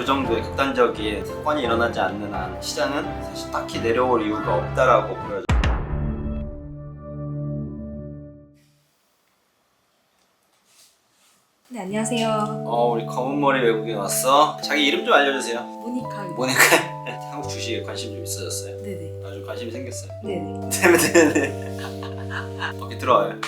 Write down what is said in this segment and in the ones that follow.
정도의 극단적인 사건이 일어나지 않는 한 시장은 사실 딱히 내려올 이유가 없다라고 보여져요. 네, 안녕하세요. 우리 검은 머리 외국인 왔어. 자기 이름 좀 알려주세요. 모니카입니다. 모니카. 한국 주식에 관심 좀 있어졌어요? 네네. 아주 관심이 생겼어요. 네네. 네네. 오케이, 들어와요.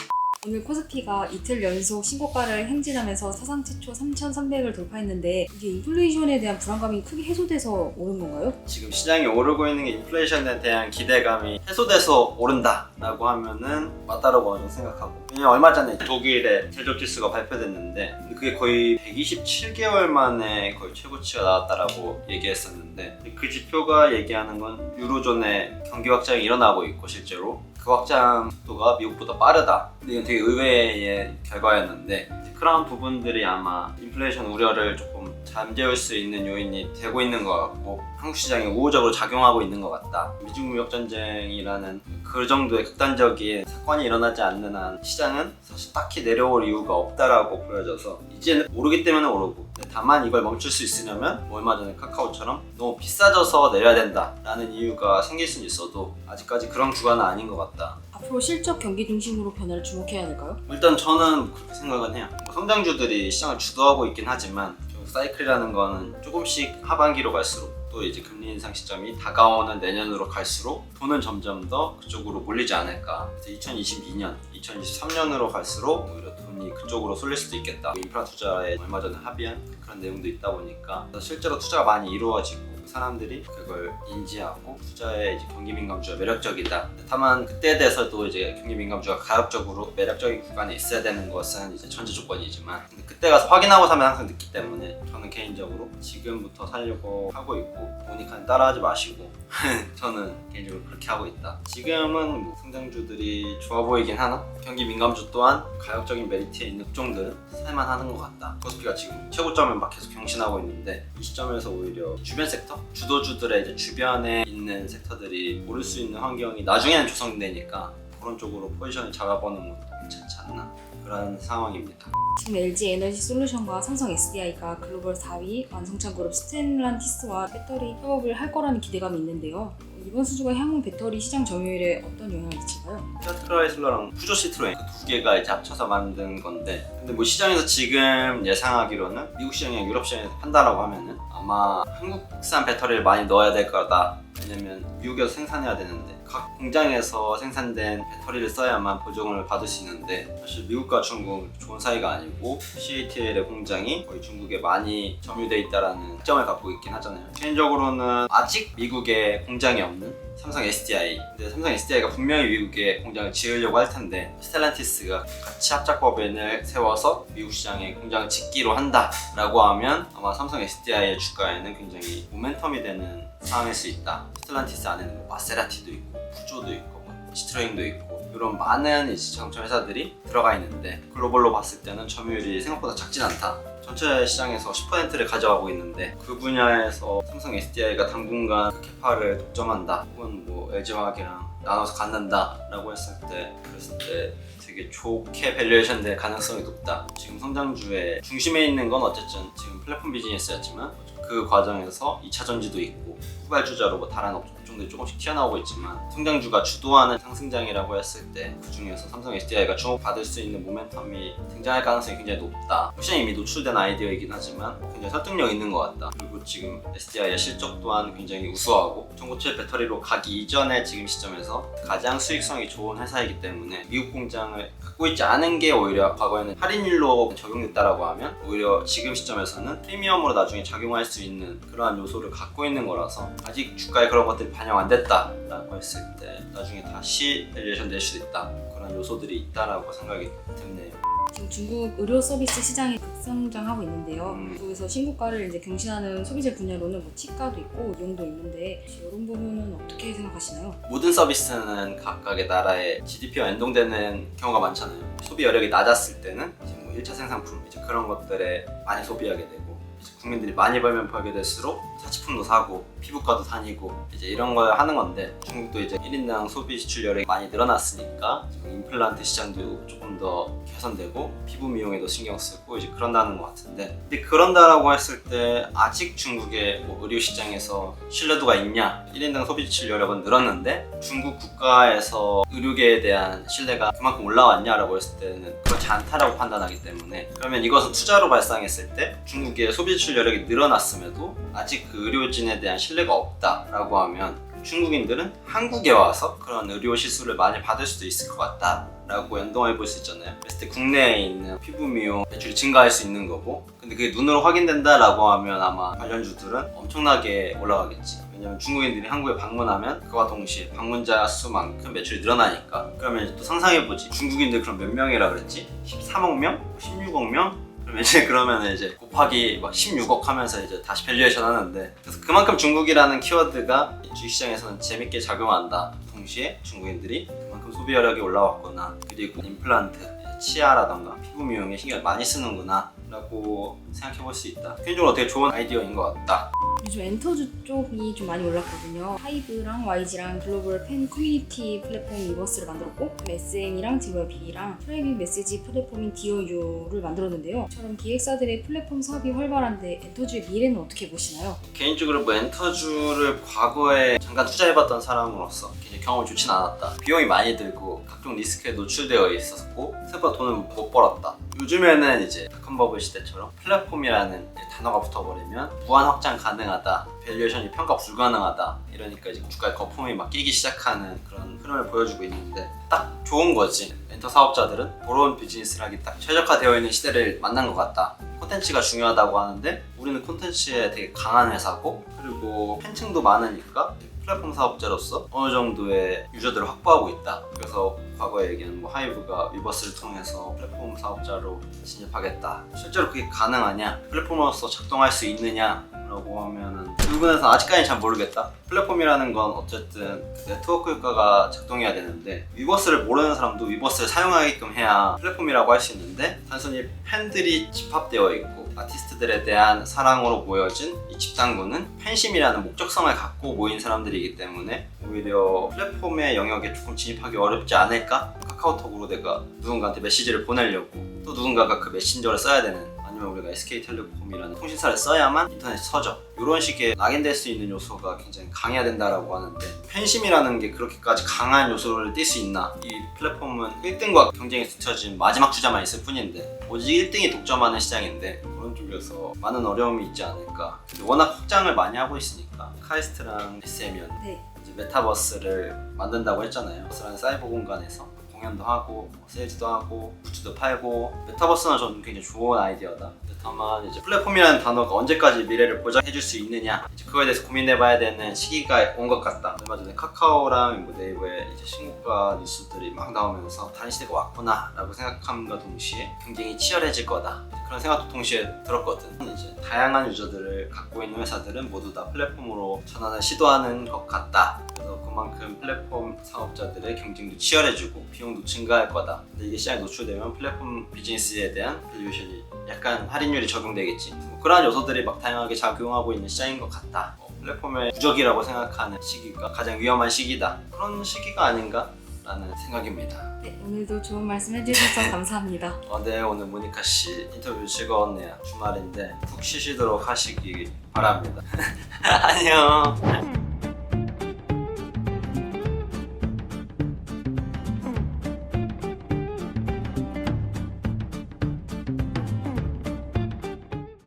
오늘 코스피가 이틀 연속 신고가를 행진하면서 사상 최초 3,300을 돌파했는데 이게 인플레이션에 대한 불안감이 크게 해소돼서 오른 건가요? 지금 시장이 오르고 있는 게 인플레이션에 대한 기대감이 해소돼서 오른다라고 하면은 맞다라고 어느 정도 생각하고, 왜냐면 얼마 전에 독일의 제조업 지수가 발표됐는데 그게 거의 127개월 만에 거의 최고치가 나왔다라고 얘기했었는데, 그 지표가 얘기하는 건 유로존의 경기 확장이 일어나고 있고 실제로 그 확장 속도가 미국보다 빠르다. 근데 이건 되게 의외의 결과였는데, 그런 부분들이 아마 인플레이션 우려를 조금 잠재울 수 있는 요인이 되고 있는 것 같고, 한국 시장에 우호적으로 작용하고 있는 것 같다. 미중 무역 전쟁이라는 그 정도의 극단적인 사건이 일어나지 않는 한 시장은 사실 딱히 내려올 이유가 없다라고 보여져서 이제는 오르기 때문에 오르고, 다만 이걸 멈출 수 있으려면 얼마 전에 카카오처럼 너무 비싸져서 내려야 된다라는 이유가 생길 수는 있어도 아직까지 그런 구간은 아닌 것 같다. 앞으로 실적 경기 중심으로 변화를 주목해야 될까요? 일단 저는 그렇게 생각은 해요. 성장주들이 시장을 주도하고 있긴 하지만 사이클이라는 거는 조금씩 하반기로 갈수록, 또 이제 금리 인상 시점이 다가오는 내년으로 갈수록 돈은 점점 더 그쪽으로 몰리지 않을까. 그래서 2022년, 2023년으로 갈수록 오히려 돈이 그쪽으로 쏠릴 수도 있겠다. 인프라 투자에 얼마 전에 합의한 그런 내용도 있다 보니까 실제로 투자가 많이 이루어지고 사람들이 그걸 인지하고 투자에 이제 경기 민감주가 매력적이다. 다만 그때에 대해서도 이제 경기 민감주가 가격적으로 매력적인 구간에 있어야 되는 것은 이제 전제 조건이지만, 근데 그때 가서 확인하고 사면 항상 늦기 때문에 저는 개인적으로 지금부터 살려고 하고 있고, 모니카는 따라하지 마시고 저는 개인적으로 그렇게 하고 있다. 지금은 뭐 성장주들이 좋아 보이긴 하나 경기 민감주 또한 가격적인 메리트에 있는 업종들은 살만하는 것 같다. 코스피가 지금 최고점을 막 계속 경신하고 있는데, 이 시점에서 오히려 주변 섹터, 주도주들의 이제 주변에 있는 섹터들이 오를 수 있는 환경이 나중에는 조성되니까 그런 쪽으로 포지션을 잡아보는 것도 괜찮지 않나, 그런 상황입니다. 지금 LG 에너지 솔루션과 삼성 SDI가 글로벌 4위 완성차 그룹 스텔란티스와 배터리 협업을 할 거라는 기대감이 있는데요. 이번 수주가 향후 배터리 시장 점유율에 어떤 영향을 미칠까요? 피아트라이슬러랑 푸조 시트로엔 그 두 개가 이제 합쳐서 만든 건데, 근데 뭐 시장에서 지금 예상하기로는 미국 시장이랑 유럽 시장에서 판다라고 하면은 아마 한국산 배터리를 많이 넣어야 될 거다. 왜냐면 미국에서 생산해야 되는데 각 공장에서 생산된 배터리를 써야만 보증을 받을 수 있는데, 사실 미국과 중국 좋은 사이가 아니고 CATL의 공장이 거의 중국에 많이 점유돼 있다라는 특점을 갖고 있긴 하잖아요. 개인적으로는 아직 미국에 공장이 없는 삼성 SDI, 근데 삼성 SDI가 분명히 미국에 공장을 지으려고 할 텐데 스텔란티스가 같이 합작법인을 세워서 미국 시장에 공장을 짓기로 한다라고 하면 아마 삼성 SDI의 주가에는 굉장히 모멘텀이 되는 상황일 수 있다. 스텔란티스 안에는 뭐 마세라티도 있고 푸조도 있고 시트로잉도 있고 이런 많은 이제 자동차 회사들이 들어가 있는데, 글로벌로 봤을 때는 점유율이 생각보다 작진 않다. 전체 시장에서 10%를 가져가고 있는데, 그 분야에서 삼성 SDI가 당분간 그 캐파를 독점한다, 혹은 뭐 LG화학이랑 나눠서 갖는다라고 했을 때 되게 좋게 밸류에이션 될 가능성이 높다. 지금 성장주의 중심에 있는 건 어쨌든 지금 플랫폼 비즈니스였지만 그 과정에서 2차 전지도 있고 후발주자로 뭐 다른 업종들이 조금씩 튀어나오고 있지만, 성장주가 주도하는 상승장이라고 했을 때 그 중에서 삼성 SDI가 주목받을 수 있는 모멘텀이 등장할 가능성이 굉장히 높다. 시장에 이미 노출된 아이디어이긴 하지만 굉장히 설득력 있는 것 같다. 그리고 지금 SDI의 실적 또한 굉장히 우수하고 전고체 배터리로 가기 이전에 지금 시점에서 가장 수익성이 좋은 회사이기 때문에 미국 공장을 갖고 있지 않은 게 오히려 과거에는 할인율로 적용됐다라고 하면 오히려 지금 시점에서는 프리미엄으로 나중에 작용할 수 있는 그러한 요소를 갖고 있는 거라서, 아직 주가에 그런 것들이 반영 안 됐다라고 했을 때 나중에 다시 밸류에이션 될 수도 있다. 그런 요소들이 있다라고 생각이 드네요. 지금 중국 의료 서비스 시장이 급성장하고 있는데요. 중국에서 신고가를 이제 경신하는 소비재 분야로는 뭐 치과도 있고 의용도 있는데, 이런 부분은 어떻게 생각하시나요? 모든 서비스는 각각의 나라의 GDP와 연동되는 경우가 많잖아요. 소비 여력이 낮았을 때는 이제 뭐 1차 생산품 이제 그런 것들에 많이 소비하게 되고, 이제 국민들이 많이 벌면 벌게 될수록 사치품도 사고 피부과도 다니고 이제 이런 걸 하는 건데, 중국도 이제 1인당 소비 지출량이 많이 늘어났으니까 지금 임플란트 시장도 조금 더 개선되고 피부 미용에도 신경 쓰고 이제 그런다는 것 같은데, 근데 그런다라고 했을 때 아직 중국의 뭐 의료 시장에서 신뢰도가 있냐? 1인당 소비 지출량은 늘었는데 중국 국가에서 의료계에 대한 신뢰가 그만큼 올라왔냐라고 했을 때는 그렇지 않다라고 판단하기 때문에, 그러면 이것은 투자로 발상했을 때 중국의 소비 지출 여력이 늘어났음에도 아직 그 의료진에 대한 신뢰가 없다라고 하면 중국인들은 한국에 와서 그런 의료 시술을 많이 받을 수도 있을 것 같다 라고 연동해 볼 수 있잖아요. 그랬을 때 국내에 있는 피부 미용 매출이 증가할 수 있는 거고, 근데 그게 눈으로 확인된다 라고 하면 아마 관련주들은 엄청나게 올라가겠지. 왜냐면 중국인들이 한국에 방문하면 그와 동시에 방문자 수만큼 매출이 늘어나니까. 그러면 이제 또 상상해보지, 중국인들 그럼 몇 명이라 그랬지? 13억 명? 16억 명? 그럼 이제 그러면 이제 곱하기 막 16억 하면서 이제 다시 밸류에이션 하는데, 그래서 그만큼 중국이라는 키워드가 주식시장에서는 재밌게 작용한다. 동시에 중국인들이 그만큼 소비 여력이 올라왔구나, 그리고 임플란트, 치아라던가 피부 미용에 신경을 많이 쓰는구나 라고 생각해 볼 수 있다. 개인적으로 되게 좋은 아이디어인 것 같다. 요즘 엔터주 쪽이 좀 많이 올랐거든요. 하이브랑 YG랑 글로벌 팬 커뮤니티 플랫폼 위버스를 만들었고, SM이랑 JYP랑 프라이빗 메시지 플랫폼인 디어유를 만들었는데요. 이처럼 기획사들의 플랫폼 사업이 활발한데 엔터주의 미래는 어떻게 보시나요? 개인적으로 뭐 엔터주를 과거에 잠깐 투자해봤던 사람으로서 굉장히 경험이 좋진 않았다. 비용이 많이 들고 각종 리스크에 노출되어 있었고 생각보다 돈을 못 벌었다. 요즘에는 이제 닷컴버블 시대처럼 플랫폼이라는 단어가 붙어버리면 무한 확장 가능하다, 밸류에이션이 평가 불가능하다, 이러니까 이제 주가에 거품이 막 끼기 시작하는 그런 흐름을 보여주고 있는데, 딱 좋은 거지. 엔터 사업자들은 그런 비즈니스를 하기 딱 최적화되어 있는 시대를 만난 것 같다. 콘텐츠가 중요하다고 하는데 우리는 콘텐츠에 되게 강한 회사고, 그리고 팬층도 많으니까 플랫폼 사업자로서 어느 정도의 유저들을 확보하고 있다. 그래서 과거에 얘기한 뭐 하이브가 위버스를 통해서 플랫폼 사업자로 진입하겠다. 실제로 그게 가능하냐? 플랫폼으로서 작동할 수 있느냐? 라고 하면은 그 부분에서 아직까지는 잘 모르겠다. 플랫폼이라는 건 어쨌든 그 네트워크 효과가 작동해야 되는데, 위버스를 모르는 사람도 위버스를 사용하게끔 해야 플랫폼이라고 할 수 있는데, 단순히 팬들이 집합되어 있고 아티스트들에 대한 사랑으로 모여진 이 집단군은 팬심이라는 목적성을 갖고 모인 사람들이기 때문에 오히려 플랫폼의 영역에 조금 진입하기 어렵지 않을까? 카카오톡으로 내가 누군가한테 메시지를 보내려고 또 누군가가 그 메신저를 써야 되는, 아니면 우리가 SK텔레콤이라는 통신사를 써야만 인터넷이 터져. 이런 식의 낙인될 수 있는 요소가 굉장히 강해야 된다라고 하는데, 팬심이라는 게 그렇게까지 강한 요소를 띌 수 있나? 이 플랫폼은 1등과 경쟁이 붙여진 마지막 주자만 있을 뿐인데 오직 1등이 독점하는 시장인데, 그런 쪽에서 많은 어려움이 있지 않을까. 워낙 확장을 많이 하고 있으니까 카이스트랑 SM이었는데 네. 이제 메타버스를 만든다고 했잖아요. 메타버스라는 사이버 공간에서 공연도 하고 세일즈도 하고 굿즈도 팔고, 메타버스는 저는 굉장히 좋은 아이디어다. 다만 이제 플랫폼이라는 단어가 언제까지 미래를 보장해줄 수 있느냐, 이제 그거에 대해서 고민해봐야 되는 시기가 온 것 같다. 얼마 전에 카카오랑 뭐 네이버에 이제 신고가 뉴스들이 막 나오면서 다른 시대가 왔구나라고 생각함과 동시에 경쟁이 치열해질 거다, 그런 생각도 동시에 들었거든. 이제 다양한 유저들을 갖고 있는 회사들은 모두 다 플랫폼으로 전환을 시도하는 것 같다. 그래서 그만큼 플랫폼 사업자들의 경쟁도 치열해지고 비용도 증가할 거다. 근데 이게 시장에 노출되면 플랫폼 비즈니스에 대한 밸류에이션이 약간 할인율이 적용되겠지. 뭐 그러한 요소들이 막 다양하게 작용하고 있는 시장인 것 같다. 플랫폼의 부적이라고 생각하는 시기가 가장 위험한 시기다. 그런 시기가 아닌가? 라는 생각입니다. 네, 오늘도 좋은 말씀 해주셔서 감사합니다. 네, 오늘 모니카 씨 인터뷰 즐거웠네요. 주말인데 푹 쉬시도록 하시기 바랍니다. 안녕.